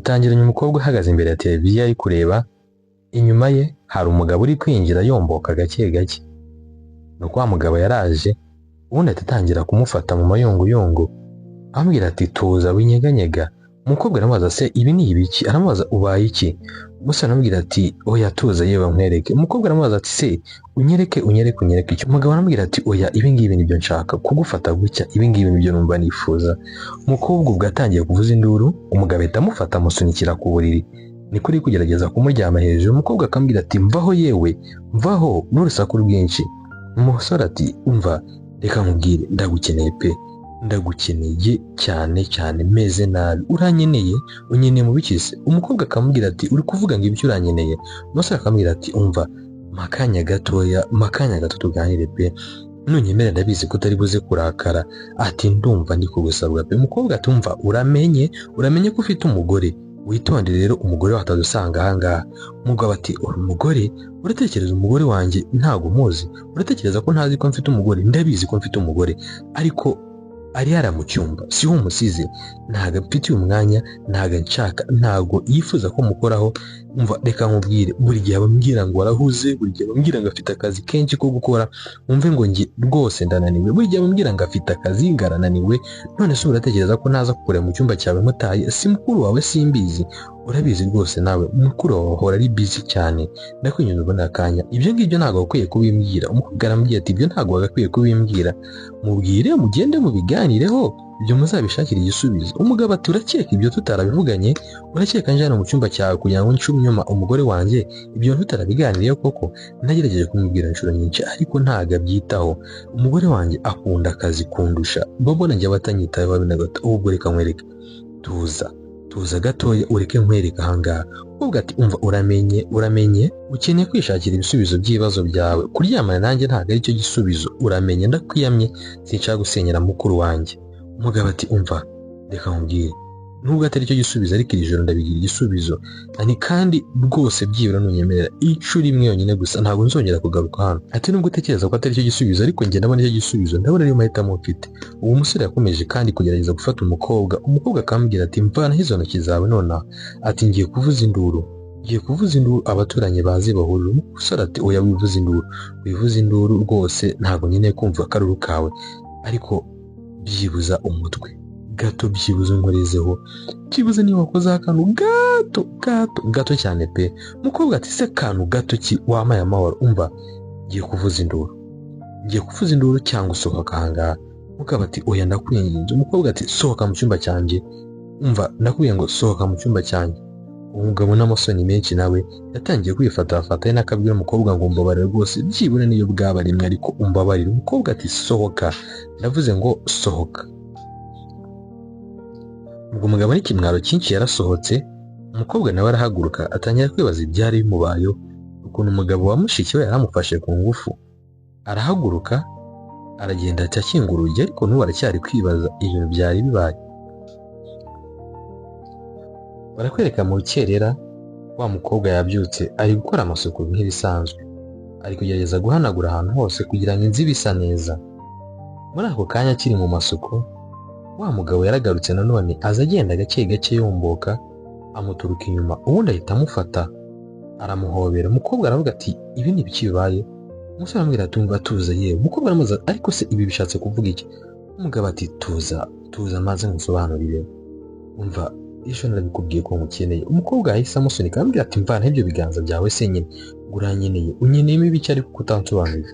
dutangiranye umukobwa uhagaze imbere ya televiziyo ari kureba, inyuma ye hari umugabo uri kwinjira yomboka gake gake. Nuko wa mugabo yaraje, ubundi atangira kumufata mu mayunguyungu ambwira ati tuza winyeganyega. Umukobwa aramubaza se ibi ni ibiki? Aramubaza ubaye iki? Gusa aramubwira ati oya tuza yewe nkwereke. Umukobwa aramubaza ati se unyereke icyo? Umugabo aramubwira ati oya ibi ngibi nibyo nshaka kugufata gutya, ibi ngibi nibyo numva nifuza. Umukobwa ubwo atangiye kuvuza induru, umugabo ahita amufata amusunikira ku buriri. Niko uri kugerageza kumuryama hejuru, umukobwa akambwira ati mvaho yewe mvaho n'urusaku rwinshi. Umusore ati umva reka nkubwire ndagukeneye pe, ndagukeneye cyane meze nabi, uranyeneye unyeneye mu bikise. Umukobwa akamubwira ati uri kuvuga ngo ibyo uranyeneye? Umusore akamubwira ati umva makanya gato tuganire pe, nunyemerera ndabizi ko utari buze kurakara. Ati ndumva ndi kugusabwa pe. Umukobwa ati umva uramenye ko ufite umugore, witonde rero umugore watadusanga ahangaha. Umugabo ati umugore? Uratekereza umugore wanjye ntago muzi? Uratekereza ko ntazi ko mfite umugore? Ndabizi ko mfite umugore, ariko ari yara mu cyumba siho umusize, ntago mfitiye umwanya, ntago nshaka, ntago yifuza ko mukoraho. Umva reka nkubwire, buri gihe bambwira ngo warahuze, buri gihe bambwira ngo afite akazi kenshi ko gukora, umve ngo njye rwose ndananiwe, buri gihe bambwira ngo afite akazi ngarananiwe. None se uratekereza ko naza kukureba mu cyumba cyawe mutaye? Si mukuru wawe simbizi? Urabizi rwose nawe mukuru wawe ahora ari busy cyane, ndakwinginze ubone akanya. Ibyo ngibyo ntago wakwiye kubimbwira. Umukobwa aramubwira ati ibyo ntago wagakwiye kubimbwira, mubwire mugende mubiganireho, ibyo muzabishakira igisubizo. Umugabo ati urakeka ibyo tutarabivuganye? Urakeka nje hano mu cyumba cyawe kugira ngo ncume inyuma umugore wanjye? Ibyo tutarabiganireho koko? Nagerageje kumubwira inshuro nyinshi ariko ntago abyitaho. Umugore wanjye akunda akazi kundusha, mbona njye abatanyitaho babi na gato. Ubwo reka nkwereke, tuza gatoya ureke nkwereka ahangaha. Ubwo ati umva uramenye ukeneye kwishakira ibisubizo by'ibibazo byawe, kuryamana nanjye ntago ari cyo gisubizo. Uramenye ndakwiyamye, sinshaka gusenyera mukuru wanjye. Umugabo ati umva reka nkubwire, nubwo atari cyo gisubizo ariko iri joro ndabigira igisubizo, kandi rwose byibura nunyemerera inshuro imwe yonyine gusa ntabwo nzongera kugaruka hano. Ati nubwo utekereza ko atari cyo gisubizo ariko njye ndabona icyo gisubizo, ndabona ariyo mahitamo mfite. Uwo musore yakomeje kandi kugerageza gufata umukobwa akambwira ati mvana izo ntoki zawe nonaha. Ati ngiye kuvuza induru abaturanyi bazi bahurira. Umusore ati oya wivuza induru rwose, ntabwo nkeneye kumva akaruru kawe, ariko byibuza umutwe gato, byibuze unkorezeho, byibuze niba wakozeho akantu gato cyane pe. Umukobwa ati se kantu gato ki wamaye amahoro? Umva ngiye kuvuza induru cyangwa usohoka ahangaha. Umugabo ati oya ndakwinginze. Umukobwa ati sohoka mu cyumba cyanjye. Umva ndakubwiye ngo sohoka mu cyumba cyanjye. Umugabo n'amasoni menshi nawe yatangiye kwifatafata ye nakabwira umukobwa ngo umbabarire rwose, byibura niyo bwaba rimwe ariko umbabarire. Umukobwa ati sohoka. Ndavuze ngo sohoka. Ubwo umugabo n'ikimwaro cyinshi yarasohotse. Umukobwa nawe arahaguruka atangira kwibaza ibyari bimubayeho, ukuntu umugabo wa mushiki we yaramufashe ku ngufu. Arahaguruka aragenda akinga urugi, ariko n'ubu aracyari kwibaza ibintu byari bibaye. Barakwereka mu rukerera wa mukobwa yabyutse ari gukora amasuku nk'ibisanzwe, ari kugerageza guhanagura ahantu hose kugira ngo inzu isa neza. Muri ako kanya akiri mu masuku, wa mugabo yaragarutse nanone aza agenda gake yomboka, amuturuka inyuma, ubundi ahita amufata aramuhobera. Umukobwa aravuga ati ibi ni ibiki bibaye? Umusore aramubwira ati umva tuza yewe. Umukobwa aramubaza ariko se ibi bishatse kuvuga iki? Umugabo ati tuza maze nkusobanurire. Umva ejo narabikubwiye ko nkukeneye. Umukobwa yahise amusunika aramubwira ati mvana ibyo biganza byawe se nyine, unyeneyemo ibiki ariko kutansobanurira.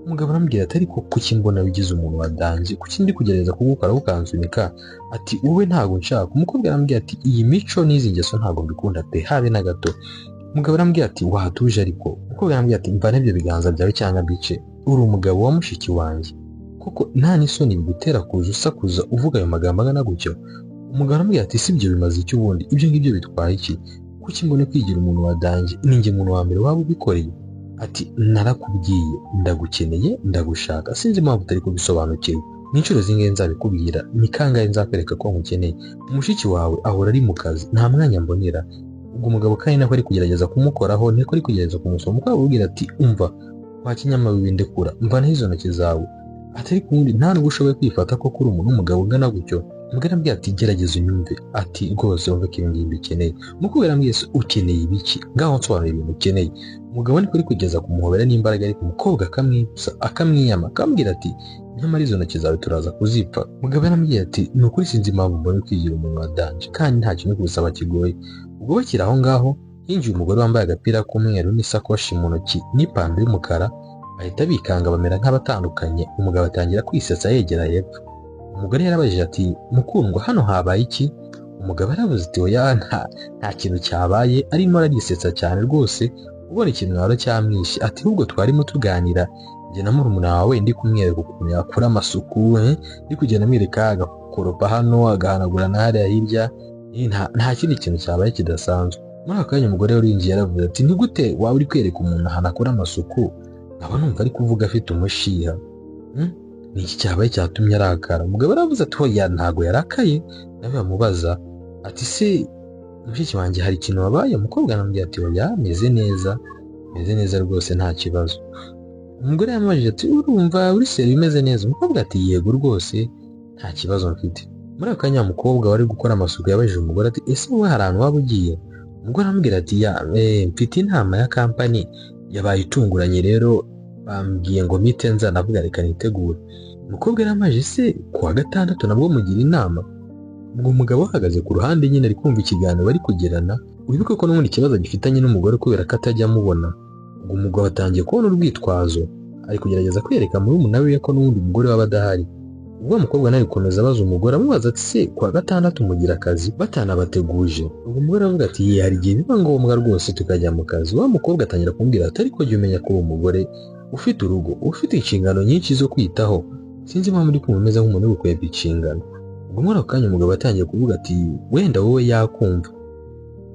Umugabo aramubwira ati ariko kuki mbona wigize umuntu wadanje, kuki ndi kugerageza kugukora ukansunika? Ati wowe ntago nshaka. Umukobwa aramubwira ati iyi mico n'izi ngeso ntago mbikunda pe habe na gato. Umugabo aramubwira ati wahatuje ariko. Umukobwa aramubwira ati mvana ibyo biganza byawe cyangwa mbice, uri umugabo wa mushiki wanjye koko nta n'isoni bigutera kuza usakuza uvuga ayo magambo angana gutyo? Umugabo aramubwira ati si ibyo bimaze iki ubundi, ibyo ngibyo bitwaye iki? Kuki mbone kwigira umuntu wadanje, ninjye muntu wa mbere waba ubikoreye? Ati narakubwiye ndagukeneye ndagushaka, sinzi impamvu utari kubisobanukirwa. N'inshuro zingahe nzabikubwira, ni kangahe nzakwereka ko nkukeneye? Mushiki wawe ahora ari mu kazi, nta mwanya mbonera. Ubwo umugabo kandi nako ari kugerageza kumukoraho, niko ari kugerageza kumusoma. Umugabo aramubwira ati umva wakinyama bibindekura, mvana izo ntoki zawe. Atari kundi nta nubwo ushoboye kwifata ko kuri umuntu w'umugabo ungana gutyo. umugore arambwira ati gerageza unyumve, ati rwose wumve ko ibi ngibi bikeneye. Umukobwa arambwira ati ukeneye ibiki, ngaho nsobanura ibintu ukeneye. Umugabo ni kuri kugeza kumuhobera n'imbaraga, ariko umukobwa akamwibutsa akamwiyama akambwira ati nyamara izo ntoki zawe turaza kuzipfa. Umugabo arambwira ati ni ukuri sinzi impamvu mbona kwigira umuntu wa danje kandi nta kintu kubisaba kigoye. Ubwo bakiri aho ngaho hinjiye umugore wambaye agapira k'umweru n'isakoshi mu ntoki n'ipantaro y'umukara, bahita bikanga bamera nk'abatandukanye. Umugabo atangira kwisetsa yegera hepfo. Umugore yarabajije ati mukundwa hano habaye iki? Umugabo aravuze ati oya nta kintu cyabaye, arimo ararisetsa cyane rwose ubona ikimwaro cyamwishe. Ati ahubwo twarimo tuganira njye na murumuna wawe ndi kumwereka ukuntu yakora amasuku, ndi kugenda amwereka agakoropa hano agahanagura na hariya hirya, nta kindi kintu cyabaye kidasanzwe. Muri ako kanya umugore urinjiye yaravuze ati ni gute waba uri kwereka umuntu ahantu akora amasuku nkaba numva ari kuvuga afite umushiha? Ni iki cyabaye cyatumye arakara? Umugabo aravuze ati oya ntago yarakaye. Nawe bamubaza ati se mushiki wanjye hari ikintu wabaye? Umukobwa arambwira ati oya meze neza rwose nta kibazo. Umugore yamubajije ati urumva uri seri umeze neza? Umukobwa ati yego rwose nta kibazo mfite. Muri ako kanya umukobwa wari gukora amasuku yabajije umugore ati ese wowe hari ahantu waba ugiye? Umugore aramubwira ati mfite inama ya kampani yabaye itunguranye, rero bambwiye ngo mpite nza, navuga reka nitegure. Umukobwa yaramajije se kuwa gatandatu nabwo mugira inama? Ubwo umugabo ahagaze ku ruhande nyine ari kumva ikiganiro bari kugirana. Wibuke ko n'ubundi ikibazo gifitanye n'umugore kubera ko atajya amubona. Ubwo umugabo atangiye kubona urwitwazo, ari kugerageza kwereka murumuna we ko n'ubundi umugore waba adahari. Ubwo umukobwa nawe akomeza abaza umugore amubaza ati se kuwa gatandatu mugira akazi batanabateguje? Ubwo umugore aravuga ati hari igihe biba ngombwa rwose tukajya mu kazi. Wa mukobwa atangira kumubwira ati ariko jya umenya ko uwo mugore ufite urugo, ufite inshingano nyinshi zo kwitaho, sinzi impamvu uri kumva umeze nk'umuntu uri gukwepfa inshingano. Ubwo muri ako kanya umugabo atangiye kuvuga ati wenda wowe yakumva.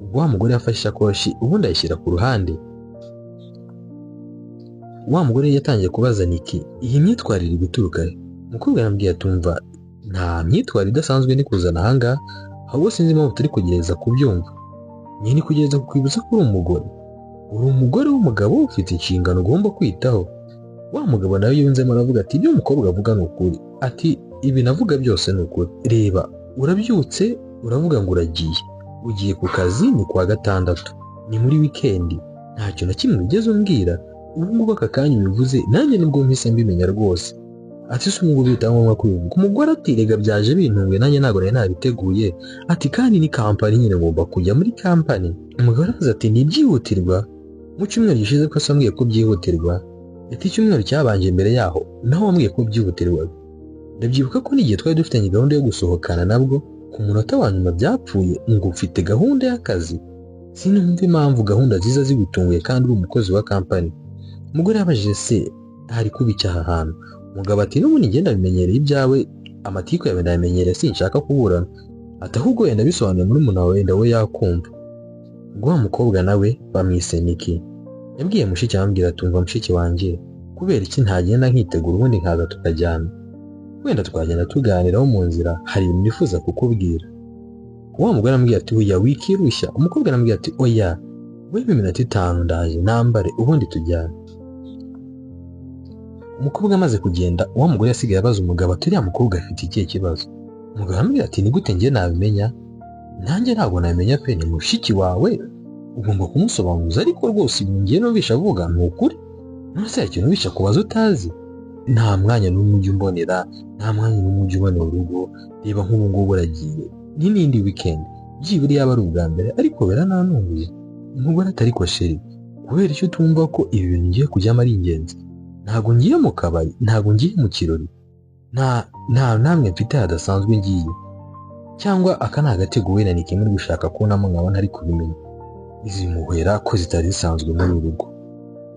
Ubwo wa mugore yafashe isakoshi ubundi ayishyira ku ruhande. Wa mugore yatangiye kubaza Niki iyi myitwarire iri guturuka he? Umukobwa arambwira atumva nta myitwarire idasanzwe ni kuzana ahangaha, ahubwo sinzi impamvu turi kugereza kubyumva. Nyine ni kugereza kukwibutsa ko uri umugore w'umugabo ufite inshingano ugomba kwitaho. Wa mugabo nawe yunzemo aravuga ati ibyo umukobwa avuga ni ukuri, ati ibi navuga byose ni ukuri. Reba urabyutse uravuga ngo ugiye ku kazi ni kuwa gatandatu, ni muri wikendi, nta kintu na kimwe ugeze umbwira. Ubu ngubu aka kanya ubivuze nanjye nibwo mpise mbimenya rwose. Ati se ubungubu bihita ngombwa kubivuga? Umugore ati rega byaje bintunguye nanjye ntabwo nari nabiteguye, ati kandi ni kampani nyine ngomba kujya muri kampani. Umugabo aravuze ati ni byihutirwa? Mu cyumweru gishize ko wambwiye ko byihutirwa? Ati icyumweru cyabanje mbere yaho naho wambwiye ko byihutirwa. Ndabyibuka ko n'igihe twari dufitanye gahunda yo gusohokana nabwo ku munota wa nyuma byapfuye ngo ufite gahunda y'akazi. Sinumva impamvu gahunda ziza zigutunguye kandi uri umukozi wa kampani. Umugore yabajije se hari kuba icyaha hantu? Umugabo ati n'ubundi ngenda bimenyereye ibyawe, amatiku yawe ndamenyereye sinshaka kuburana. Ati ahubwo wenda bisobanuye muri umuntu wawe wenda we yakumva. Ubwo wa mukobwa nawe bamwise Niki yabwiye mushiki amubwira atumva mushiki wanjye kubera iki ntagenda nkitegura ubundi nkaza tukajyana, wenda twagenda tuganiraho mu nzira, hari ibintu nifuza kukubwira. Wa mugore amubwira ati oya wikirushya. Umukobwa aramubwira ati oya wewe iminota 5 ndaje nambare ubundi tujyana. Umukobwa amaze kugenda wa mugore yasigaye abaza umugabo ati uriya mukobwa afite ikihe kibazo? Umugabo aramubwira ati ni gute njye nabimenya? Nanjye ntabwo nabimenya pe, ni mushiki wawe ugomba kumusobanuza. Ariko rwose ibintu ngiye numvisha avuga ni ukuri, none se ikintu bisha kubaza utazi? Nta mwanya n'umwe ujya umbonera, nta mwanya n'umwe ujya ubonera urugo. Reba nk'ubu ngubu uragiye ni n'indi weekend, byibura yaba ari ubwa mbere ariko birananunguye. Umugore ati ariko sheri kubera icyo tumva ko ibi bintu ngiye kujyamo ari ingenzi, ntabwo ngiye mu kabari, ntabwo ngiye mu kirori, nta namwe mfite hadasanzwe ngiye, cyangwa aka ni agatego wenda ni kimwe gushaka kubonamo nkaba ntari kubimenya. Izi muhera ko zitari zisanzwe muri uru rugo,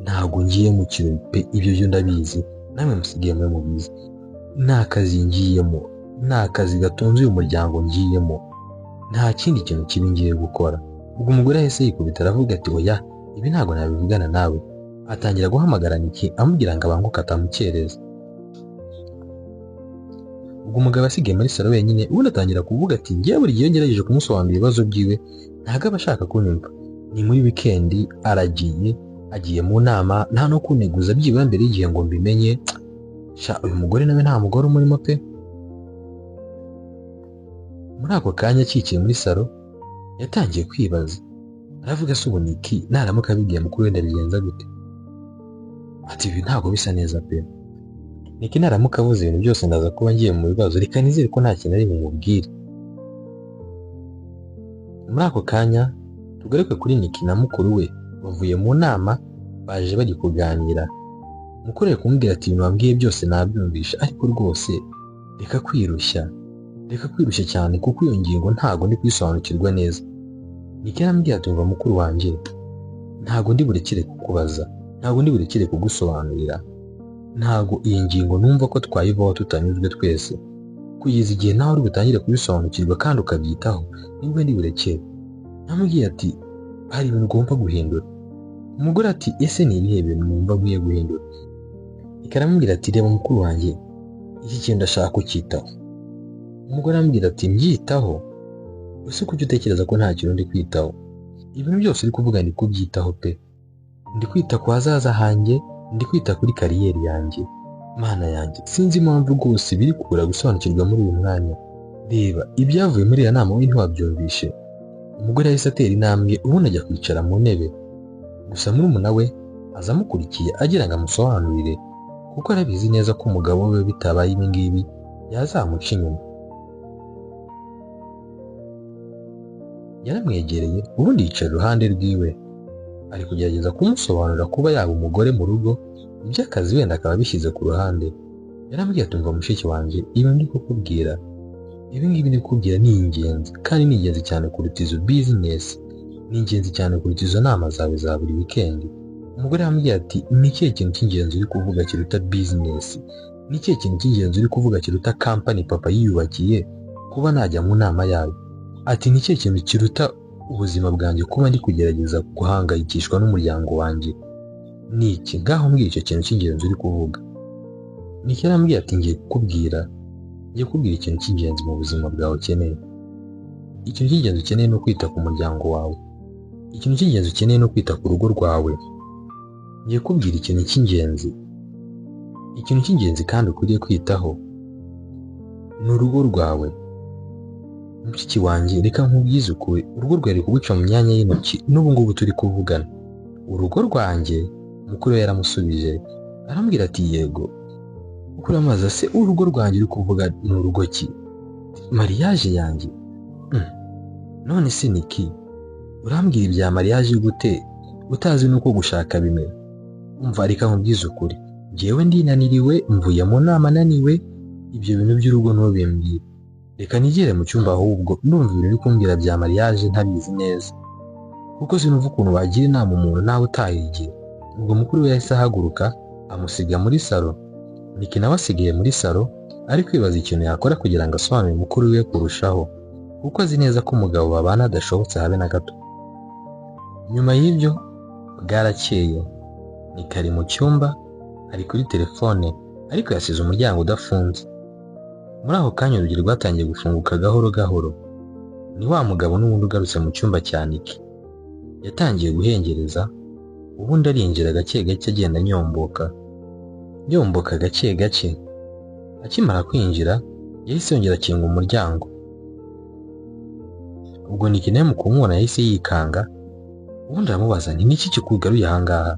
ntabwo ngiye mu kirori pe, ibyo byo ndabizi namwe musigiye muri mubizi. Nta kazi ngiyemo, nta kazi gatunze uyu muryango ngiyemo, nta kindi kintu kibi ngiye gukora. Ubwo umugore yahise yikubita aravuga ati oya ibi ntabwo nabivugana nawe. Atangira guhamagara Niki amubwira ngo abanguke atamukereza. Ubwo umugabo asigaye muri salo wenyine, ubundi atangira kuvuga ati ngiye buri gihe ngerageje kumusobanurira ibibazo byiwe ntabwo aba ashaka kunyumva. Ni muri weekend agiye mu nama, nta no kuneguza byibura mbere y'igihe ngo mbimenye. Uyu mugore nawe nta mugore umurimo pe. Muri ako kanya akikiye muri salo yatangiye kwibaza, aravuga se ubu Nick naramuka abibwiye mukuru we ndabigenza gute? Ati ibi ntabwo bisa neza pe. Nick naramuka avuze ibintu byose ndaza kuba ngiye mu bibazo, reka nizere ko nta kintu ari bumubwire. Muri ako kanya tugaruke kuri Nick na mukuru we bavuye mu nama, baje bari kuganira. Mukuru we kumubwira ati ibintu wambwiye byose nabyumvisha, ariko rwose reka kwirushya cyane kuko iyo ngingo ntago ndi kwisobanukirwa neza. Nick yarambwiye ati umva mukuru wanjye, ntago ndi burekere kukubaza, ntago ndi burekere kugusobanurira, ntago iyi ngingo numva ko twayivaho tutanyuzwe twese, kugeza igihe nawe uri butangire kubisobanukirwa kandi ukabyitaho nibwo ndi burekere. Namubwiye ati hari ibintu ugomba guhindura. Umugore ati ese ni ibihe bintu numva nkwiye guhindura? Nick aramubwira ati reba mukuru wanjye, iki kintu ndashaka kucyitaho. Umugore aramubwira ati mbyitaho? Ese kuki utekereza ko nta kintu ndi kwitaho? Ibintu byose uri kuvuga ndi kubyitaho pe. Ndi kwita ku hazaza hanjye, ndi kwita kuri kariyeri yanjye. Mana yanjye, sinzi impamvu rwose biri kubura gusobanukirwa muri uyu mwanya. Reba ibyavuye muri iyo nama wowe ntiwabyumvishe. Umugore yahise atera intambwe ubundi ajya kwicara mu ntebe, gusa murumuna we aza amukurikiye agira ngo amusobanurire kuko arabizi neza ko umugabo we bitabaye ibi ngibi yazamuca inyuma. Yaramwegereye ubundi yicara iruhande rwiwe, ari kugerageza kumusobanurira kuba yaba umugore mu rugo, iby'akazi wenda akaba abishyize ku ruhande. Yarambwiye ati umva mushiki wanjye, ibi ndi kukubwira, ibi ngibi ndi kukubwira ni ingenzi kandi ni ingenzi cyane kuruta izo business, ni ingenzi cyane kuruta izo nama zawe za buri weekend. Umugore yambwiye ati ni ikihe kintu cy'ingenzi uri kuvuga kiruta business? Ni ikihe kintu cy'ingenzi uri kuvuga kiruta company papa yiyubakiye kuba najya mu nama yawe? Ati ni ikihe kintu kiruta ubuzima bwanjye kuba ndi kugerageza guhangayikishwa n'umuryango wanjye? Ni iki? Ngaho mbwira icyo kintu cy'ingenzi uri kuvuga. Nick yarambwiye ati ngiye kukubwira ikintu cy'ingenzi mu buzima bwawe ukeneye. Ikintu cy'ingenzi ukeneye no kwita ku muryango wawe. Ikintu cy'ingenzi ukeneye no kwita ku rugo rwawe. Ngiye kubwira ikintu cy'ingenzi. Ikintu cy'ingenzi kandi ukwiriye kwitaho ni urugo rwawe. Mushiki wanjye, reka nkubwize ukuri, urugo rwawe ruri kuguca mu myanya y'intoki n'ubu ngubu turi kuvugana. Urugo rwanjye? Mukuru we yaramusubije arambwira ati yego. Mukuru amaze se urugo rwanjye uri kuvuga ni urugo ki? Mariage yanjye? None se Nick, urambwira ibya mariage gute utazi nuko gushaka bimera? Umva reka nkubwize ukuri, njyewe ndinaniriwe, mvuye mu nama naniwe, ibyo bintu by'urugo ntubimbwire. Reka nigere mu cyumba ahubwo, ndumva ibintu uri kumbwira bya mariage ntabizi neza, kuko sinumva ukuntu wagira inama umuntu nawe utayigira. Ubwo mukuru we yahise ahaguruka amusiga muri salo. Nick nawe asigaye muri salo ari kwibaza ikintu yakora kugira ngo asobanurire mukuru we kurushaho, kuko azi neza ko umugabo babana adashobotse habe na gato. Nyuma y'ibyo bwarakeye, Nick ari mu cyumba ari kuri telefone ariko yasize umuryango udafunze. Muri ako kanya urugi rwatangiye gufunguka gahoro gahoro. Ni wa mugabo n'ubundi ugarutse mu cyumba cya Nick. Yatangiye guhengereza, ubundi arinjira gake gake agenda yomboka gake gake. Akimara kwinjira yahise yongera akinga umuryango. Ubwo Nick nawe mu kumubona yahise yikanga, ubundi aramubaza nti niki kikugaruye ahangaha?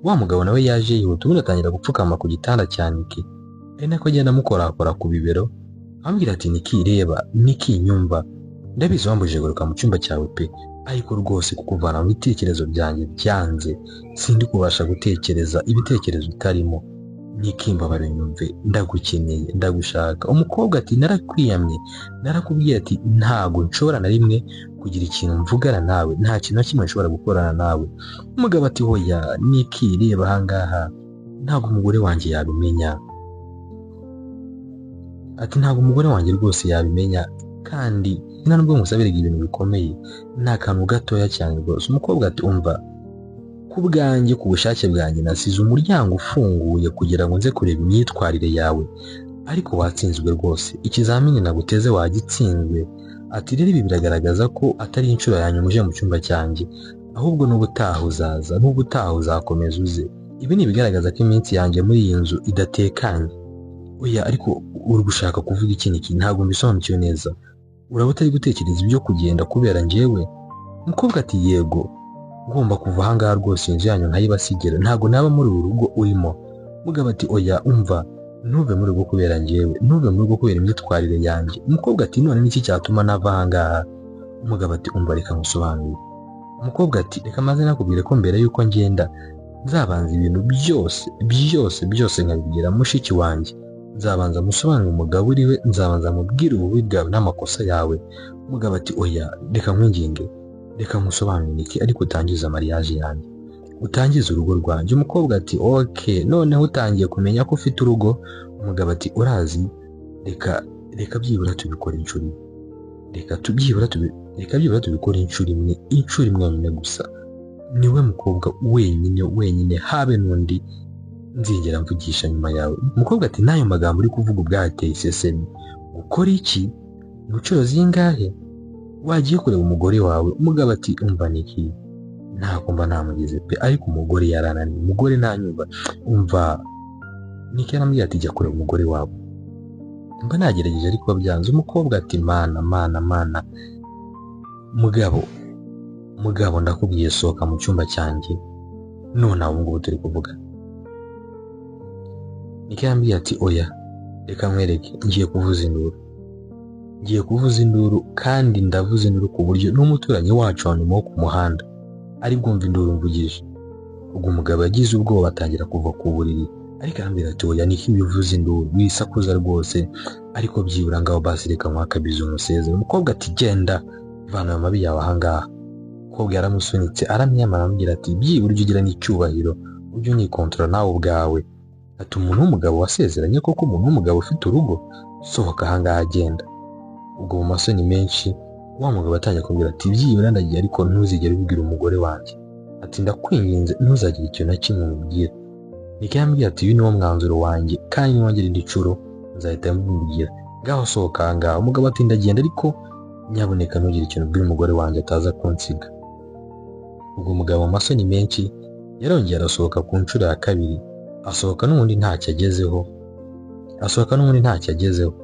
Wa mugabo nawe yaje yihuta ubundi atangira gupfukama ku gitanda cya Nick, ari nako agenda amukorakora ku bibero ambwira ati Nick reba, Nick nyumva, ndabizi wambujije guruka mu cyumba cyawe pe, ariko rwose kukuvana mu bitekerezo byanjye byanze, sindi kubasha gutekereza ibitekerezo utarimo. Nick mbabare nyumve, ndagukeneye, ndagushaka. Umukobwa ati narakwiyamye, narakubwiye ati ntago nshobora na rimwe kugira ikintu mvugana nawe, nta kintu na kimwe nshobora gukorana nawe. Umugabo ati hoya Nick reba ahangaha, ntago umugore wanjye yabimenya. Ati ntago umugore wanjye rwose yabimenya, kandi nta nubwo musabiraga ibintu bikomeye, nta kantu gatoya cyane rwose. Umukobwa ati umva, ku bwanjye, ku bushake bwanjye nasize umuryango ufunguye kugira ngo nze kureba imyitwarire yawe, ariko watsinzwe rwose, ikizamini naguteze wagitsinzwe. Ati rero ibi biragaragaza ko atari inshuro ya nyuma uje mu cyumba cyanjye, ahubwo n'ubutaha uzaza, n'ubutaha uzakomeza uze. Ibi ni ibigaragaza ko iminsi yanjye muri iyi nzu idatekanye. Oya ariko uri gushaka kuvuga iki Nick? Ntabwo mbisobanukiwe neza. uraba utari gutekereza ibyo kugenda kubera njyewe? Umukobwa ati yego, ngomba kuva ahangaha rwose inzu yanyu nkayibasigira, ntabwo naba muri uru rugo urimo. Umugabo ati oya umva, ntuve muri rugo kubera njyewe, ntuve muri rugo kubera imyitwarire yanjye. Umukobwa ati none niki cyatuma nava ahangaha? Umugabo ati umva reka ngusobanurire. Umukobwa ati reka maze nakubwire ko mbere yuko ngenda nzabanza ibintu byose nkabibwira mushiki wanjye. Nzabanza musobanurire umugabo uriwe, nzabanza mubwire ububi bwawe n'amakosa yawe. Umugabo ati oya reka nkwinginge, reka musobanurire Niki, ariko utangiza mariage yanjye, utangiza urugo rwanjye. Umukobwa ati okay, noneho utangiye kumenya ko ufite urugo. Umugabo ati urazi, reka byibura tubikora inshuro imwe, reka byibura tubikora inshuro imwe yonyine gusa. Niwe mukobwa wenyine habe n'undi nzigera mvugisha nyuma yawe. Umukobwa ati n'ayo magambo uri kuvuga ubwateye isesemi, gukora iki? Inshuro zingahe wagiye kureba umugore wawe? Umugabo ati umva Niki, ntabwo mba namugize pe, ariko umugore yarananiye, umugore ntanyumva. Umva Niki yarambwiye ati jya kureba umugore wawe, mba nagerageje ariko byanze. Umukobwa ati mana, mugabo ndakubwiye sohoka mu cyumba cyanjye none abo ngubu turi kuvuga. Niki yarambwiye ati oya reka nkwereke, ngiye kuvuza induru kandi ndavuza induru ku buryo n'umuturanyi wacu hanyuma wo ku muhanda ari bwumva induru mvugije. Ubwo umugabo yagize ubwoba atangira kuva ku buriri, ariko arambwira ati oya Niki bivuza induru, wisakuza rwose, ariko byibura ngaho basi reka mwakabiza umusezero. Umukobwa ati genda vana amabi yawe ahangaha. Umukobwa yaramusunitse aramwiyamara aramubwira ati byibura ujye ugira n'icyubahiro, ujye unikontorora nawe ubwawe. Ati umuntu w'umugabo wasezeranye koko, umuntu w'umugabo ufite urugo, sohoka ahangaha agenda. Ubwo mu masoni menshi wa mugabo atangiye kubwira ati byibura ndagiye, ariko ntuzigere ubwira umugore wanjye. Ati ndakwinginze ntuzagire ikintu na kimwe umubwira. Niki yambwiye ati uyu niwo mwanzuro wanjye, kandi niwongera indi nshuro nzahita mbimubwira, ngaho sohoka ahangaha. Umugabo ati ndagenda, ariko nyaboneka ntugire ikintu ubwira umugore wanjye ataza kunsiga. Ubwo umugabo mu masoni menshi yarongeye arasohoka ku nshuro ya kabiri, asohoka n'ubundi ntacyo agezeho,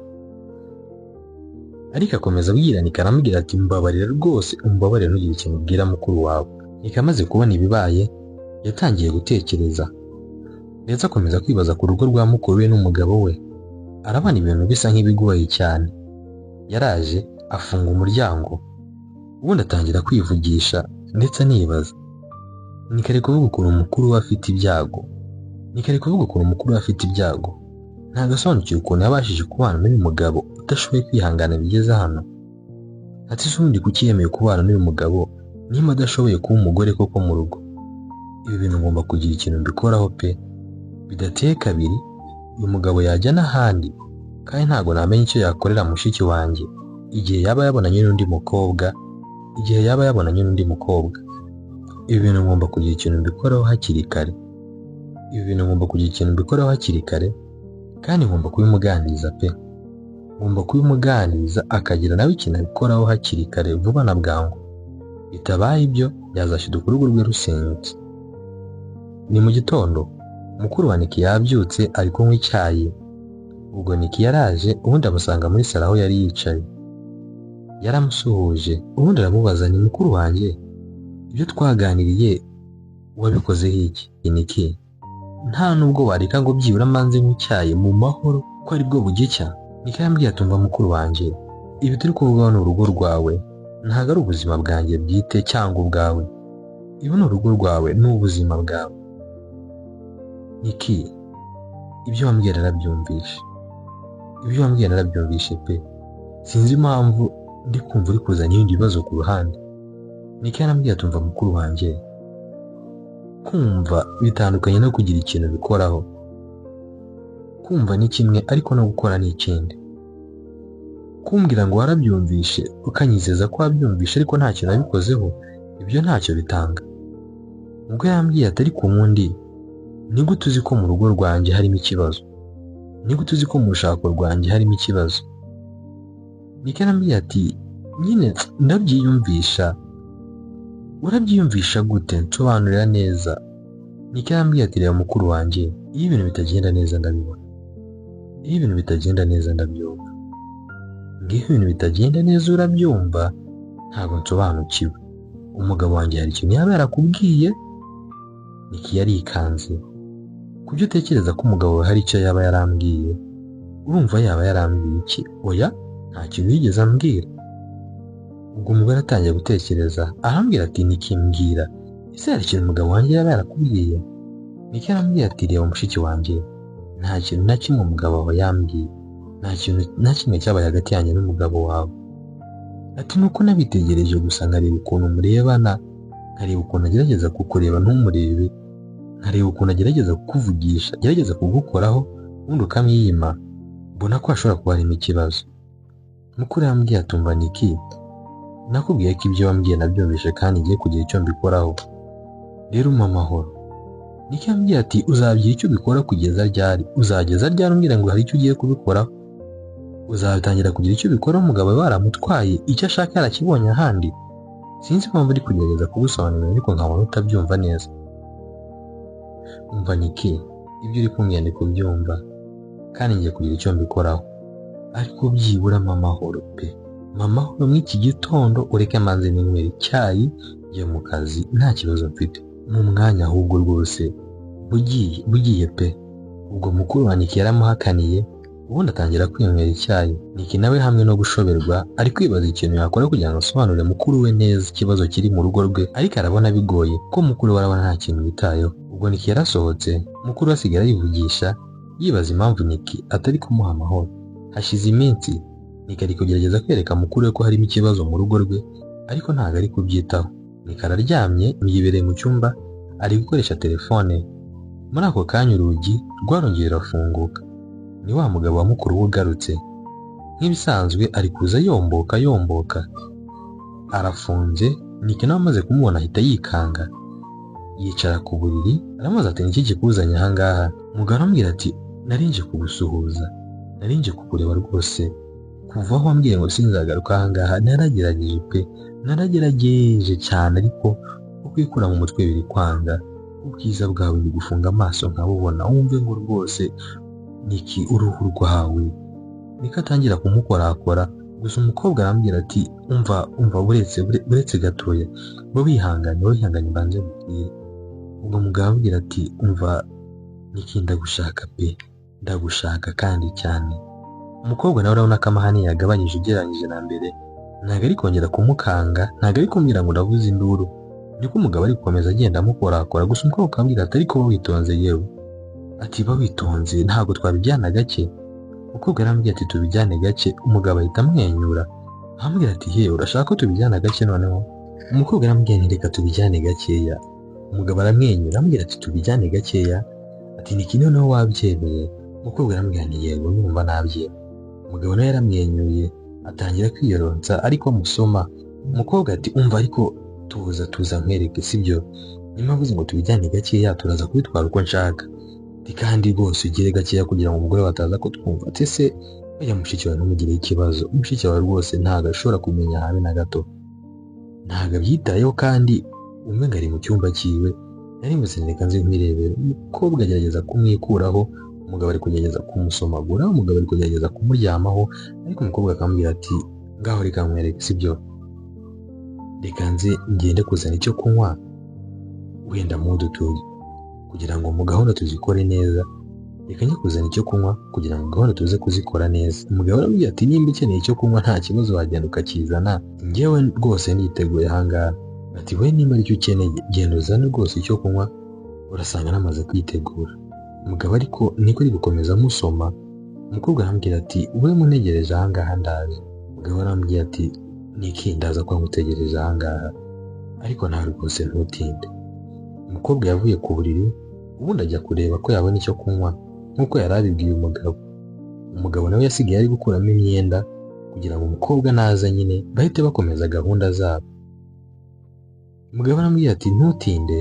ariko akomeza abwira Niki, aramubwira ati mbabarira rwose, umbabarire ntugire ikintu ubwira mukuru wawe. Niki amaze kubona ibibaye yatangiye gutekereza, ndetse akomeza kwibaza ku rugo rwa mukuru we n'umugabo we. Arabana ibintu bisa nk'ibigoye cyane. Yaraje afunga umuryango, ubundi atangira kwivugisha ndetse anibaza. Niki ari kuvuga ukuntu umukuru we afite ibyago, ntagasobanukiwe ukuntu yabashije kubana n'uyu mugabo udashoboye kwihangana bigeze hano. Ati se ubundi kuki yemeye kubana n'uyu mugabo niba adashoboye kuba umugore koko mu rugo? Ibi bintu ngomba kugira ikintu mbikoraho pe, bidateye kabiri uyu mugabo yajya n'ahandi, kandi ntabwo namenya icyo yakorera mushiki wanjye igihe yaba yabonanye n'undi mukobwa. Ibi bintu ngomba kugira ikintu mbikoraho hakiri kare, kandi ngomba kubimuganiriza pe, ngomba kubimuganiriza akagira nawe ikintu abikoraho hakiri kare vuba na bwangu, bitabaye ibyo yazashiduka urugo rwe rusenyutse. Ni mu gitondo mukuru wa Niki yabyutse ari kunywa icyayi. Ubwo Niki yaraje, ubundi amusanga muri salo aho yari yicaye. Yaramusuhuje, ubundi aramubaza ni mukuru wanjye, ibyo twaganiriye wabikozeho iki? Niki nta nubwo wareka ngo byibura manze nk'icyayi mu mahoro ko ari bwo bugicya? Niki yambwiye atumva mukuru wanjye, ibi turi kuvugaho ni urugo rwawe, ntabwo ari ubuzima bwanjye bwite cyangwa ubwawe. Ibi ni urugo rwawe, ni ubuzima bwawe. Niki ibyo wambwiye narabyumvishe pe, sinzi impamvu ndi kumva uri kuzana ibindi bibazo ku ruhande. Niki yarambwiye atumva mukuru wanjye, kumva bitandukanye no kugira ikintu bikoraho. Kumva ni kimwe ariko no gukora ni ikindi. Kumbwira ngo warabyumvishe ukanyizeza ko wabyumvishe ariko nta kintu wabikozeho, ibyo ntacyo bitanga. Ubwo yambwiye ati ariko ubundi ni gute uzi ko mu rugo rwanjye harimo ikibazo? Ni gute uzi ko mu rushako rwanjye harimo ikibazo? Niki yarambwiye ati nyine ndabyiyumvisha. Urabyiyumvisha gute? Nsobanurira neza. Niki yarambwiye ati reba mukuru wanjye, iyo ibintu bitagenda neza ndabibona, iyo ibintu bitagenda neza ndabyumva. ngiyo ibintu bitagenda neza urabyumva, ntabwo nsobanukiwe. Umugabo wanjye hari ikintu yaba yarakubwiye? Niki yarikanze. Kubyo utekereza ko umugabo we hari icyo yaba yarambwiye? Urumva yaba yarambwiye iki? Oya, nta kintu yigeze ambwira. Ubwo umugore atangiye gutekereza, arambwira ati Niki mbwira, ese hari ikintu umugabo wanjye yaba yarakubwiye? Niki arambwira ati reba mushiki wanjye, nta kintu na kimwe umugabo wawe yambwiye, nta kintu na kimwe cyabaye hagati yanjye n'umugabo wawe. Ati nuko nabitegereje gusa nkareba ukuntu murebana, nkareba ukuntu agerageza kukureba ntumurebe, nkareba ukuntu agerageza kukuvugisha, agerageza kugukoraho ubundi ukamwiyima, mbona ko hashobora kuba harimo ikibazo. Mukuru yambwiye atumva Niki, nakubwiye ko ibyo wambwiye nabyumvise kandi ngiye kugira icyo mbikoraho, rero umpa amahoro. Niki yambwiye ati uzagira icyo ubikora kugeza ryari? Uzageza ryari umbwira ngo hari icyo ugiye kubikoraho? Uzatangira kugira icyo ubikoraho umugabo we baramutwaye, icyo ashaka yarakibonye ahandi? Sinzi impamvu uri kugerageza kugusobanurira ariko nkabona utabyumva neza. Umva Niki, ibyo uri kumbwira ndi kubyumva kandi ngiye kugira icyo mbikoraho, ariko byibura mpa amahoro pe, mpa amahoro muri iki gitondo, ureke manze ninywera icyayi njye mu kazi, nta kibazo mfite mu mwanya ahubwo rwose bugiye pe. Ubwo mukuru wa Niki yaramuhakaniye, ubundi atangira kwinywera icyayi. Niki nawe hamwe no gushoberwa ari kwibaza ikintu yakora kugira ngo asobanurire mukuru we neza ikibazo kiri mu rugo rwe, ariko arabona bigoye ko mukuru we arabona nta kintu yitayeho. Ubwo Niki yarasohotse, mukuru we asigara yivugisha yibaza impamvu Niki atari kumuha amahoro. Hashize iminsi Niki ari kugerageza kwereka mukuru we ko harimo ikibazo mu rugo rwe, ariko ntabwo ari kubyitaho. Niki araryamye yibereye mu cyumba ari gukoresha telefone. Muri ako kanya urugi rwarongeye rurafunguka. Ni wa mugabo wa mukuru we ugarutse. Nk'ibisanzwe ari kuza yomboka, arafunze. Niki nawe amaze kumubona ahita yikanga, yicara ku buriri, aramubaza ati niki kikuzanye ahangaha? Umugabo aramubwira ati narinje kugusuhuza, narinje kukureba rwose, kuva aho wambwiye ngo sinzagaruka ahangaha naragerageje pe, naragerageje cyane ariko ukwikura mu mutwe biri kwanga, ubwiza bwawe ni gufunga amaso nkabubona, wumve ngo rwose Niki uruhu rwawe. Niko atangira kumukorakora, gusa umukobwa arambwira ati umva buretse gatoya, wihanganye mbanze mubwire. Ubwo umugabo arambwira ati umva Niki ndagushaka pe, ndagushaka kandi cyane. Umukobwa nawe urabona ko amahane yagabanyije ugereranyije na mbere, ntabwo ari kongera kumukanga, ntabwo ari kumbwira ngo ndavuze induru. Niko umugabo ari gukomeza agenda amukorakora, gusa umukobwa akambwira ati ariko witonze yewe, ati ba witonze ntabwo twabijyana gake. Umukobwa arambwira ati tubijyane gake. Umugabo ahita amwenyura arambwira ati he urashaka ko tubijyana gake noneho? Umukobwa arambwira ati reka tubijyane gakeya. Umugabo aramwenyura arambwira ati tubijyane gakeya, ati Niki noneho wabyemeye? Umukobwa arambwira ati yego numva nabyemeye. Umugabo nawe yaramwenyuye atangira kwiyoronsa ariko amusoma. Umukobwa ati umva ariko tuza nkwereke sibyo, niba mvuze ngo tubijyane gakeya turaza kubitwara uko nshaka, kandi rwose ugire gakeya kugira ngo umugore bataza kutwumva. Ati se oya mushiki wawe ntumugireho ikibazo, mushiki wawe rwose ntabwo ashobora kumenya habe na gato, ntabwo abyitayeho kandi umwe ngo ari mu cyumba cyiwe. Nari mvuze reka nzi nkwirebera. Umukobwa agerageza kumwikuraho, umugabo ari kugerageza kumusomagura, umugabo ari kugerageza kumuryamaho, ariko umukobwa akambwira ati ngaho reka nkwereke sibyo, reka nze ngende kuzana icyo kunywa wenda mudutuye kugira ngo mu gahunda tuzikore neza, reka njye kuzana icyo kunywa kugira ngo gahunda tuze kuzikora neza. Umugabo arambwira ati nimba ukeneye icyo kunywa nta kibazo wagenda ukakizana, njyewe rwose niteguye ahangaha. Ati we nimba aricyo ukeneye genda uzane rwose icyo kunywa, urasanga namaze kwitegura. Umugabo ariko niko ari gukomeza amusoma. Umukobwa arambwira ati we munegereje ahangaha ndaje. Umugabo arambwira ati Niki ndaza ko ngutegereje ahangaha ariko nawe rwose ntutinde. Umukobwa yavuye ku buriri, ubundi ajya kureba ko yabona icyo kunywa nk'uko yari abibwiye umugabo. Umugabo nawe yasigaye ari gukuramo imyenda kugira ngo umukobwa naza nyine bahite bakomeza gahunda zabo. Umugabo arambwira ati ntutinde.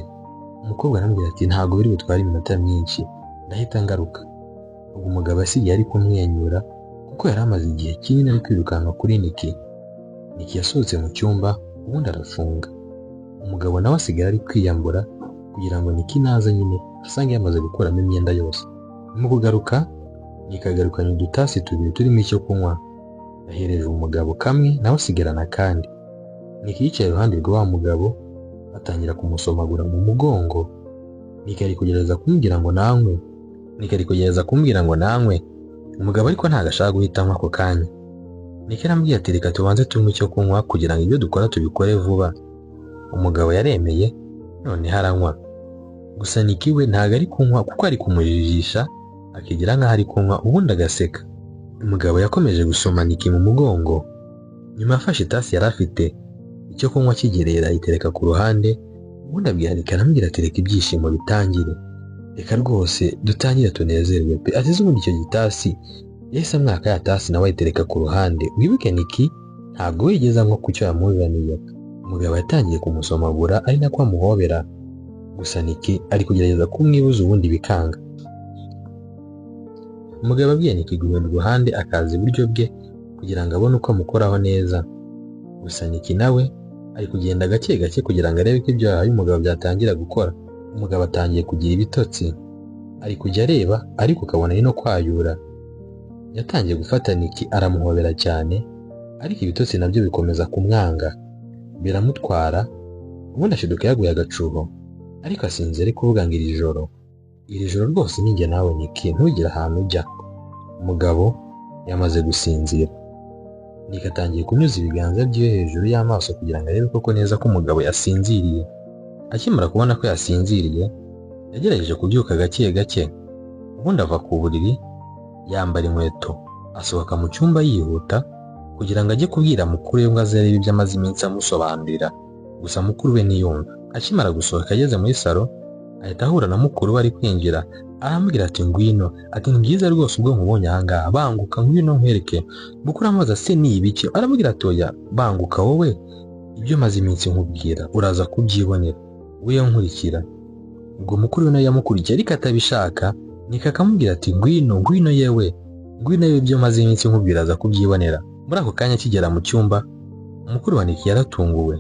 Umukobwa arambwira ati ntabwo biri butware iminota myinshi ndahita ngaruka. Ubwo umugabo yasigaye ari kumwenyura kuko yari amaze igihe kinini ari kwirukanka kuri Niki. Niki yasohotse mu cyumba ubundi arafunga. Umugabo nawe asigaye ari kwiyambura kugira ngo Niki naza nyine asange yamaze gukuramo imyenda yose. Mu kugaruka Niki agarukanye udutasi tubiri turimo icyo kunywa. yahereje umugabo kamwe nawe asigarana kandi. Nick yicaye iruhande rwa wa mugabo atangira kumusomagura mu mugongo. Nick ari kugerageza kumubwira ngo nanywe. Umugabo ariko ntago ashaka guhita anywa ako kanya. Nick arambwiye ati reka tubanze tunywe icyo kunywa kugira ngo ibyo dukora tubikore vuba. Umugabo yaremeye none haranywa. Gusa Nick we ntago ari kunywa kuko ari kumujijisha akigira nkaho ari kunywa ubundi agaseka. Umugabo yakomeje gusoma Nick mu mugongo. Nyuma afashe itasi yari afite icyo kunywa kigerera ayitereka ku ruhande. Ubundi abwira Nick arambwira ati reka ibyishimo bitangire. Reka rwose dutangire tunezerwe pe. Ati ubundi icyo gitasi yahise amwaka ya tasi nawe ayitereka ku ruhande. Wibuke Nick ntabwo wigeze anywa ku cyo yamuzaniye. Umugabo yatangiye kumusomagura ari nako amuhobera. Gusa Nick ari kugerageza kumwibuza ubundi bikanga. Umugabo abwiye Nick guhindura uruhande akaza iburyo bwe kugira ngo abone uko amukoraho neza. Gusa Nick nawe ari kugenda gake gake kugira ngo arebe ko ibyo yahaye umugabo byatangira gukora. Umugabo atangiye kugira ibitotsi. Ari kujya areba ariko ukabona ari no kwayura. Yatangiye gufata Nick aramuhobera cyane ariko ibitotsi nabyo bikomeza kumwanga. Biramutwara. Ubundi ashiduka yaguye agacuho. Ariko asinze ari kuvuga ngo iri joro rwose ninjye nawe Nick ntugire ahantu ujya. Umugabo yamaze gusinzira. Nick atangiye kunyuza ibiganza bye hejuru y'amaso kugira ngo arebe koko neza ko umugabo yasinziriye. Akimara kubona ko yasinziriye yagerageje kubyuka gake gake. Ubundi ava ku buriri yambara inkweto asohoka mu cyumba yihuta kugira ngo ajye kubwira mukuru we ngo azarebe ibyo amaze iminsi amusobanurira. Gusa mukuru we ntiyumva. Akimara gusohoka ageze muri salo ahita ahura na mukuru we ari kwinjira. Arambwira ati ngwino. Ati ni byiza rwose ubwo nkubonye ahangaha. Banguka ngwino nkwereke. Mukuru amaze se ni ibiki? Arambwira ati oya banguka wowe ibyo maze iminsi nkubwira uraza kubyibonera. We nkurikira. Ubwo mukuru we nawe yamukurikiye ariko atabishaka. Nick akamubwira ati ngwino yewe ibyo maze iminsi nkubwira aza kubyibonera. Muri ako kanya kigera mu cyumba umukuru wa Nick yaratunguwe.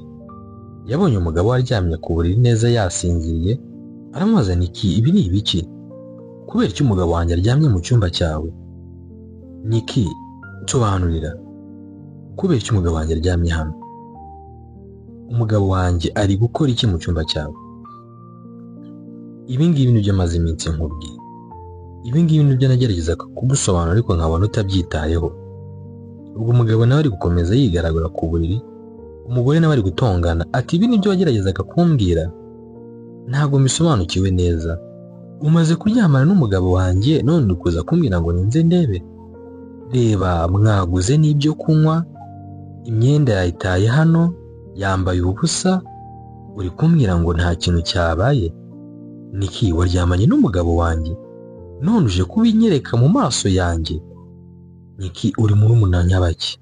Yabonye umugabo waryamye ku buriri neza yasinziriye. Aramubaza Nick ibi ni ibiki? Kubera iki umugabo wanjye aryamye mu cyumba cyawe? Nick nsobanurira. Kubera iki umugabo wanjye aryamye hano? Umugabo wanjye ari gukora iki mu cyumba cyawe? Ibi ngibi nibyo maze iminsi nkubwiye. Ibi ngibi nibyo nagerageza kugusobanura ariko nkabona utabyitayeho. Ubwo umugabo nawe ari gukomeza yigaragura ku buriri. Umugore nawe ari gutongana ati ibi nibyo wageragezaga kumbwira? Ntabwo mbisobanukiwe neza. Umaze kuryamana n'umugabo wanjye none ukuza kumbwira ngo ninze ndebe? Reba mwaguze n'ibyo kunywa, imyenda yayitaye hano, yambaye ubusa, uri kumbwira ngo nta kintu cyabaye? Nick waryamanye n'umugabo wanjye none uje kubinyereka mu maso yanjye? Nick uri muri umunanya bake.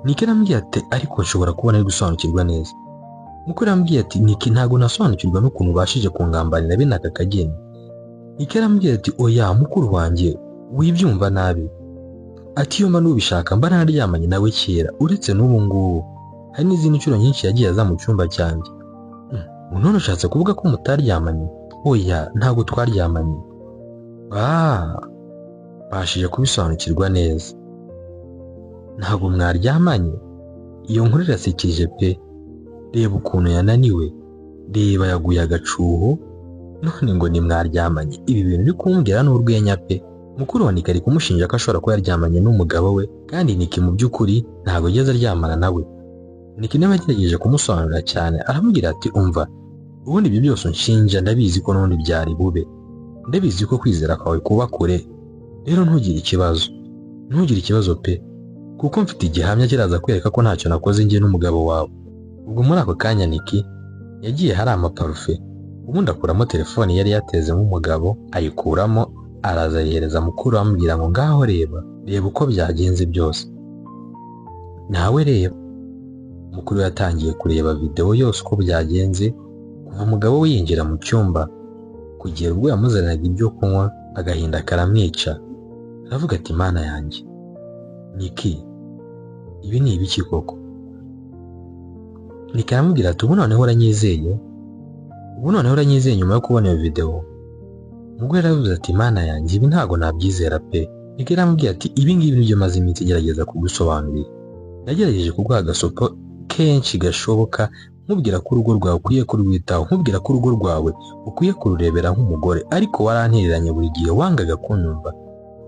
Nick arambwiye ati ariko nshobora kubona ari gusobanukirwa neza. Mukuru arambwiye ati Nick ntago nasobanukirwa n'ukuntu ubashije kungambanira bene aka kageni. Nick arambwiye ati oya mukuru wanjye wibyumva nabi. Ati iyo mba nubishaka mba nararyamanye nawe kera uretse n'ubu ngubu. Hari n'izindi nshuro nyinshi yagiye aza mu cyumba cyanjye. None ushatse kuvuga ko mutaryamanye? Oya ntago twaryamanye. Bashije kubisobanukirwa neza. Ntago mwaryamanye? Iyo nkuru irasekeje pe. Reba ukuntu yananiwe. Reba yaguye agacuho none ngo ni mwaryamanye. Ibi bintu uri kumbwira n'urwenya pe. Mukuru wa Nick ari kumushinja ko ashobora kuba yaryamanye n'umugabo we kandi Nick mu by'ukuri ntago yigeze aryamana nawe. Nick nawe yagerageje kumusobanurira cyane aramubwira ati umva ubundi ibyo byose unshinja ndabizi ko n'ubundi byari bube. Ndabizi ko kwizera kwawe kuba kure. Rero ntugire ikibazo pe kuko mfite igihamya kiraza kwereka ko ntacyo nakoze njye n'umugabo wawe. Ubwo muri ako kanya Nick yagiye hari amaparufe. Ubundi akuramo telefone yari yatezemo umugabo ayikuramo araza yihereza mukuru amubwira ngo ngaho reba uko byagenze byose. Nawe reba. Mukuru yatangiye kureba video yose uko byagenze kuva umugabo we yinjira mu cyumba kugera ubwo yamuzaniraga ibyo kunywa agahinda karamwica. Aravuga ati mana yanjye Nick ibi ni ibiki koko? Nick aramubwira ati ubu noneho uranyizeye nyuma yo kubona iyo video? Umugore aravuze ati mana yanjye ibi ntago nabyizera pe. Niko yaramubwiye ati ibi ngibi nibyo maze iminsi gerageza kugusobanurira. Nagerageje kuguha agasopo kenshi gashoboka nkubwira ko urugo rwawe ukwiye kurwitaho, nkubwira ko urugo rwawe ukwiye kururebera nk'umugore, ariko warantereranye buri gihe wangaga kunyumva.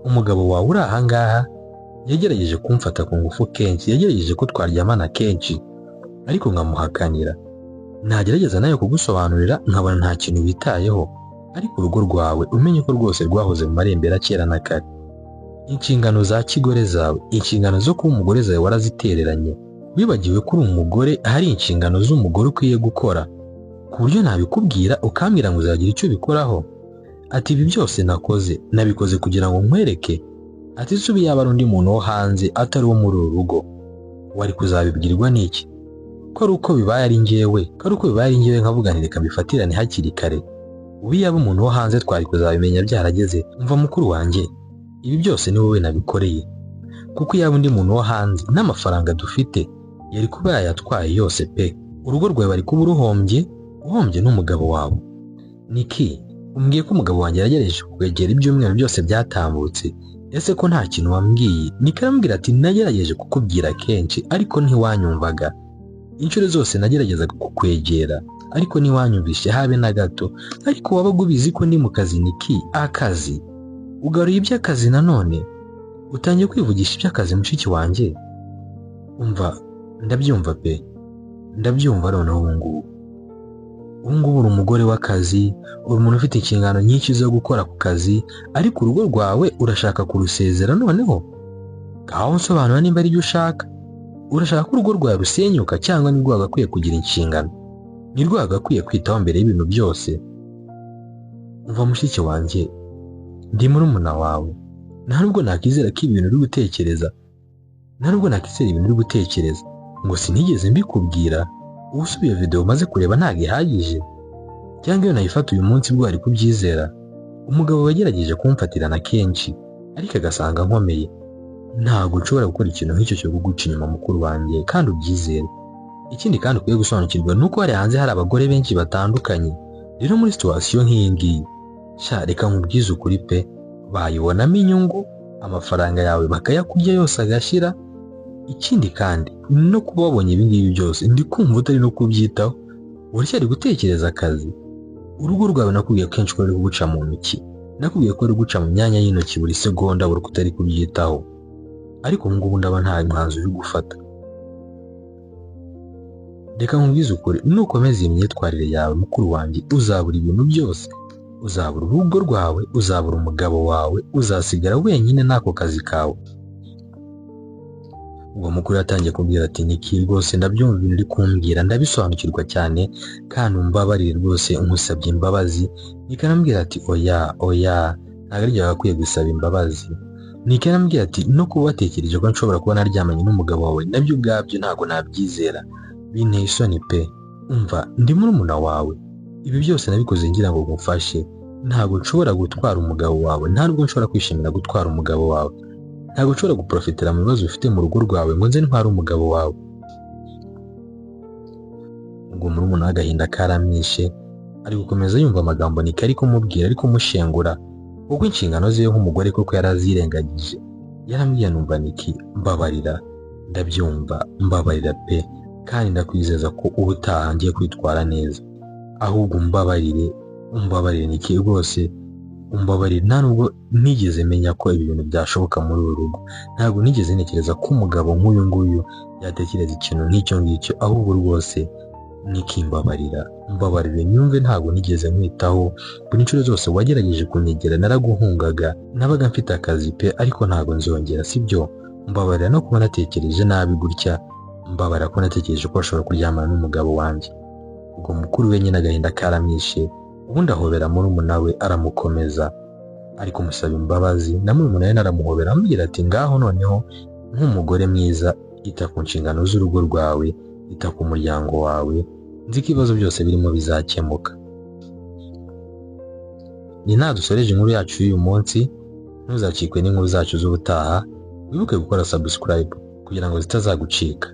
Umugabo wawe uri aha ngaha yagerageje kumfata ku ngufu kenshi, yagerageje ko twaryamana kenshi ariko nkamuhakanira. Nagerageza nayo kugusobanurira nkabona nta kintu witayeho, ariko urugo rwawe umenye ko rwose rwahoze mu marembera kera na kare. Inshingano za kigore zawe, inshingano zo kuba umugore zawe warazitereranye, wibagiwe ko uri umugore hari inshingano z'umugore ukwiye gukora, ku buryo nabikubwira ukambwira ngo uzagira icyo ubikoraho. Ati ibi byose nakoze nabikoze kugira ngo nkwereke. Ati subi yaba ari undi muntu wo hanze atari wo muri uru rugo, wari kuzabibwirwa n'iki? Ko ari uko bibaye ari njyewe nkavuga nti reka bifatirane hakiri kare. Ubu yaba umuntu wo hanze twari kuzabimenya byarageze. Umva mukuru wanjye, ibi byose ni wowe nabikoreye, kuko yaba undi muntu wo hanze n'amafaranga dufite yari kuba yayatwaye yose pe. Urugo rwawe bari kuba uhombye n'umugabo wawe. Niki, umbwiye ko umugabo wanjye yagerageje kwegera ibyumweru byose byatambutse, ese ko nta kintu wambwiye? Niko arambwira ati nagerageje kukubwira kenshi ariko ntiwanyumvaga. Inshuro zose nageragezaga kukwegera ariko ntiwanyumvishe habe na gato, ariko wabaga ubizi ko ndi mu kazi. Niki, akazi ugaruye iby'akazi nanone utangiye kwivugisha iby'akazi mushiki wanjye. Umva, ndabyumva pe, ndabyumva noneho ubu ngubu uri umugore w'akazi, uri umuntu ufite inshingano nyinshi zo gukora ku kazi, ariko urugo rwawe urashaka kurusezera noneho. Ngaho nsobanura nimba ari byo ushaka. Urashaka ko urugo rwawe rusenyuka cyangwa ni rwo wagakwiye kugira inshingano? Ni rwo wagakwiye kwitaho mbere y'ibintu byose? Umva mushiki wanjye, ndi murumuna wawe, nta nubwo nakizera ko ibintu uri gutekereza, ngo sinigeze mbikubwira. Ubu usubiye video umaze kureba ntabwo ihagije? Cyangwa iyo nayifata uyu munsi bwo ari kubyizera? Umugabo wagerageje kumfatirana kenshi ariko agasanga nkomeye. Ntabwo nshobora gukora ikintu nk'icyo cyo kuguca inyuma mukuru wanjye, kandi ubyizere. Ikindi kandi ukwiye gusobanukirwa nuko hari hanze hari abagore benshi batandukanye. Rero muri situation nk'iyi ngiyi, reka nkubwize ukuri pe, bayibonamo inyungu, amafaranga yawe bakayakurya yose agashira. Ikindi kandi no kuba wabonye ibi ngibi byose ndi kumva utari no kubyitaho, uracyari gutekereza akazi. Urugo rwawe nakubwiye kenshi ko ruri kuguca mu ntoki, nakubwiye ko ruri guca mu myanya y'intoki buri segonda, buri kutari kubyitaho. Ariko ubu ngubu ndaba nta mwanzuro uri gufata. Reka nkubwize ukuri, nukomeza iyi myitwarire yawe mukuru wanjye uzabura ibintu byose. Uzabura urugo rwawe, uzabura umugabo wawe, uzasigara wenyine n'ako kazi kawe. Ubwo mukuru yatangiye kubwira ati Niki, rwose ndabyumva ibintu uri kumbwira, ndabisobanukirwa cyane, kandi umbabarire rwose, nkusabye imbabazi. Niko arambwira ati oya, ntabwo ari akwiye gusaba imbabazi. Niko arambwira ati no kuba watekereje ko nshobora kuba naryamanye n'umugabo wawe nabyo ubwabyo ntabwo nabyizera, binteye isoni pe. Umva, ndi murumuna wawe, ibi byose nabikoze ngira ngo ngufashe. Ntabwo nshobora gutwara umugabo wawe, ntabwo nshobora kwishimira gutwara umugabo wawe, ntabwo nshobora guprofitira mu bibazo ufite mu rugo rwawe ngo nze ntware umugabo wawe. Ubwo murumuna w'agahinda karamwishe, ari gukomeza yumva amagambo Niko ari kumubwira, ari kumushengura kuko inshingano ze nk'umugore koko yarazirengagije. Yarambwiye numva Niki, mbabarira, ndabyumva, mbabarira pe, kandi ndakwizeza ko ubutaha ngiye kwitwara neza. Ahubwo umbabarire Niki, rwose umbabarire. Nta nubwo nigeze menya ko ibi bintu byashoboka muri uru rugo. Ntabwo nigeze ntekereza ko umugabo nk'uyu nguyu yatekereza ikintu nk'icyo ngicyo. Ahubwo rwose Niki, mbabarire nyumve, ntabwo nigeze nkwitaho. Buri inshuro zose wagerageje kunyegera naraguhungaga, nabaga mfite akazi pe, ariko ntabwo nzongera, sibyo? Mbabarira no kuba natekereje nabi gutya, mbabarira ko natekereje ko ashobora kuryamana n'umugabo wanjye. Ubwo mukuru we nyine agahinda karamwishe, ubundi ahobera murumuna we aramukomeza, ari kumusaba imbabazi. Na murumuna we naramuhobera amubwira ati ngaho noneho nk'umugore mwiza, ita ku nshingano z'urugo rwawe, ita ku muryango wawe, nzi ko ibibazo byose birimo bizakemuka. Ni dusoreje inkuru yacu y'uyu munsi. Ntuzacikwe n'inkuru zacu z'ubutaha, wibuke gukora subscribe kugira ngo zitazagucika.